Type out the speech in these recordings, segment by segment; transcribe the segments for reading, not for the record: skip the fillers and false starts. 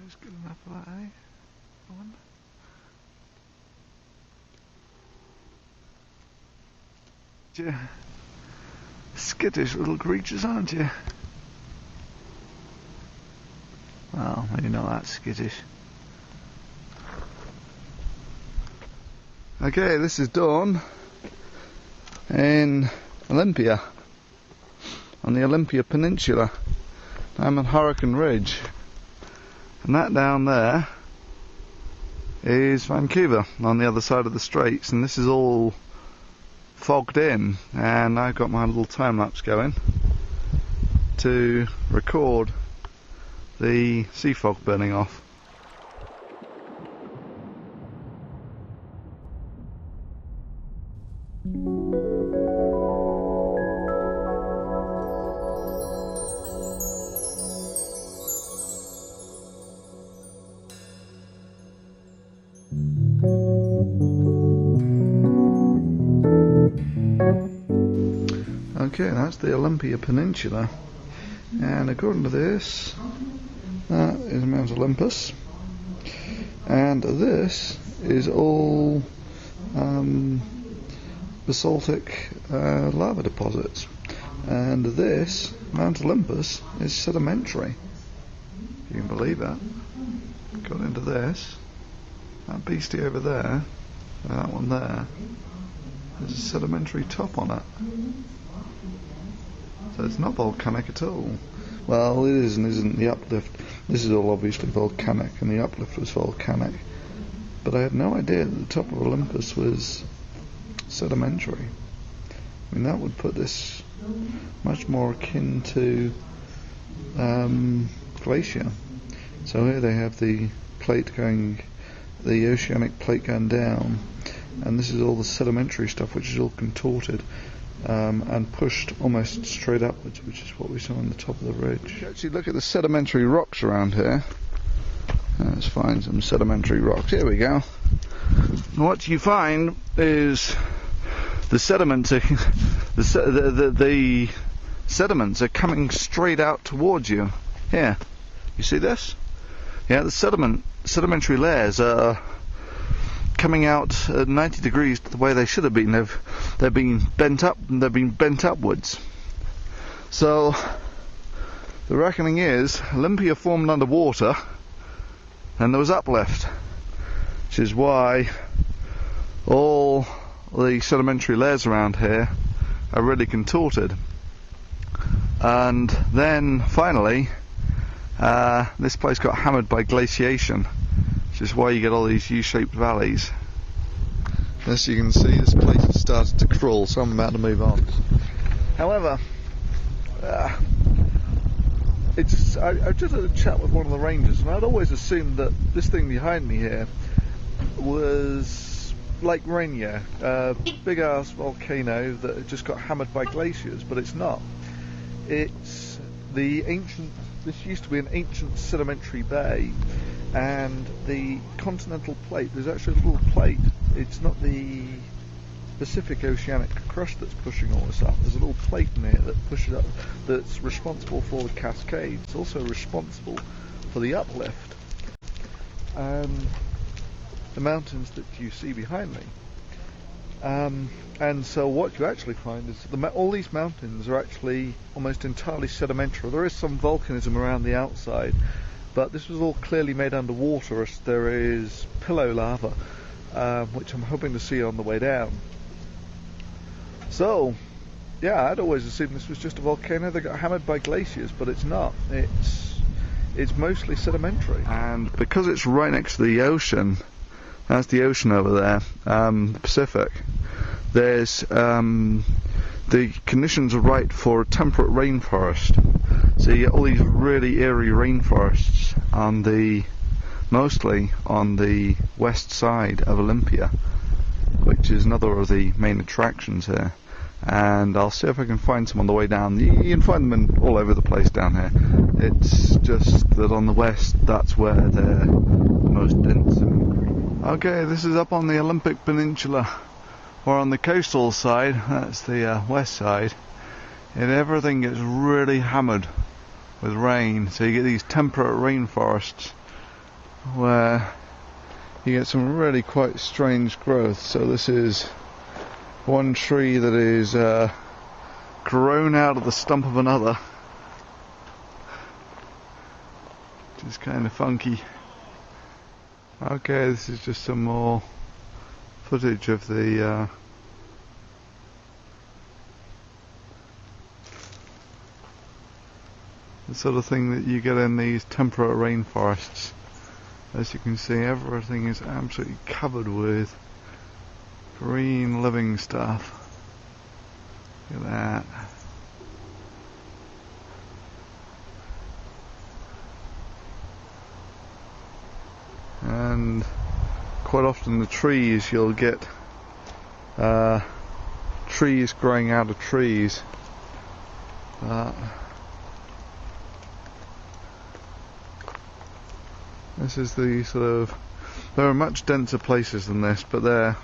It's good enough for that, eh? One. Yeah. Skittish little creatures, aren't you? Well, maybe not that skittish. Okay, this is Dawn in Olympia, on the Olympia Peninsula. I'm on Hurricane Ridge, and that down there is Vancouver on the other side of the straits, and this is all fogged in, and I've got my little time lapse going to record the sea fog burning off. Okay, that's the Olympia Peninsula, and according to this, that is Mount Olympus, and this is all basaltic lava deposits, and this, Mount Olympus, is sedimentary. If you can believe that. Got into this, that beastie over there, and that one there, there's a sedimentary top on it. So it's not volcanic at all. Well, it is and isn't. The uplift, this is all obviously volcanic, and the uplift was volcanic. But I had no idea that the top of Olympus was sedimentary. I mean, that would put this much more akin to glacier. So here they have the plate going, the oceanic plate going down, and this is all the sedimentary stuff which is all contorted and pushed almost straight upwards, which is what we saw on the top of the ridge. Actually, look at the sedimentary rocks around here. Let's find some sedimentary rocks. Here we go. And what you find is the sediments are the sediments are coming straight out towards you. Here, you see this? Yeah, the sedimentary layers are coming out at 90 degrees to the way they should have been. They've been bent up, and they've been bent upwards. So the reckoning is Olympia formed underwater, and there was uplift, which is why all the sedimentary layers around here are really contorted. And then finally, this place got hammered by glaciation, which is why you get all these U-shaped valleys. As you can see, this place has started to crawl, so I'm about to move on. However, I just had a chat with one of the rangers, and I'd always assumed that this thing behind me here was Lake Rainier, a big ass volcano that had just got hammered by glaciers, but it's not. It's the ancient, this used to be an ancient sedimentary bay, and the continental plate, there's actually a little plate, it's not the Pacific oceanic crust that's pushing all this up, there's a little plate in here that pushes up, that's responsible for the cascades, it's also responsible for the uplift, and the mountains that you see behind me. And so what you actually find is all these mountains are actually almost entirely sedimentary. There is some volcanism around the outside, but this was all clearly made underwater, as there is pillow lava, which I'm hoping to see on the way down. So, yeah, I'd always assumed this was just a volcano that got hammered by glaciers, but it's not. It's mostly sedimentary. And because it's right next to the ocean, that's the ocean over there, the Pacific, there's the conditions are right for a temperate rainforest. So you get all these really eerie rainforests on mostly on the west side of Olympia, which is another of the main attractions here. And I'll see if I can find some on the way down. You can find them all over the place down here. It's just that on the west, that's where they're most dense. Okay, this is up on the Olympic Peninsula, or on the coastal side, that's the west side, and everything gets really hammered with rain, so you get these temperate rainforests where you get some really quite strange growth. So this is one tree that is grown out of the stump of another, which is kind of funky. Okay, this is just some more footage of the sort of thing that you get in these temperate rainforests. As you can see, everything is absolutely covered with green living stuff. Look at that. And quite often the trees, you'll get trees growing out of trees. This is the sort of, there are much denser places than this, but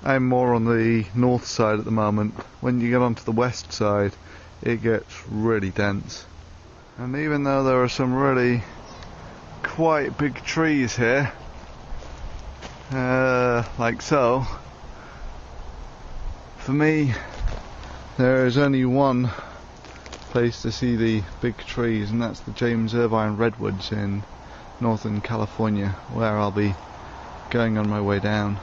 I'm more on the north side at the moment. When you get onto the west side, it gets really dense. And even though there are some really quite big trees here, like so, for me there is only one place to see the big trees, and that's the James Irvine Redwoods in Northern California, where I'll be going on my way down.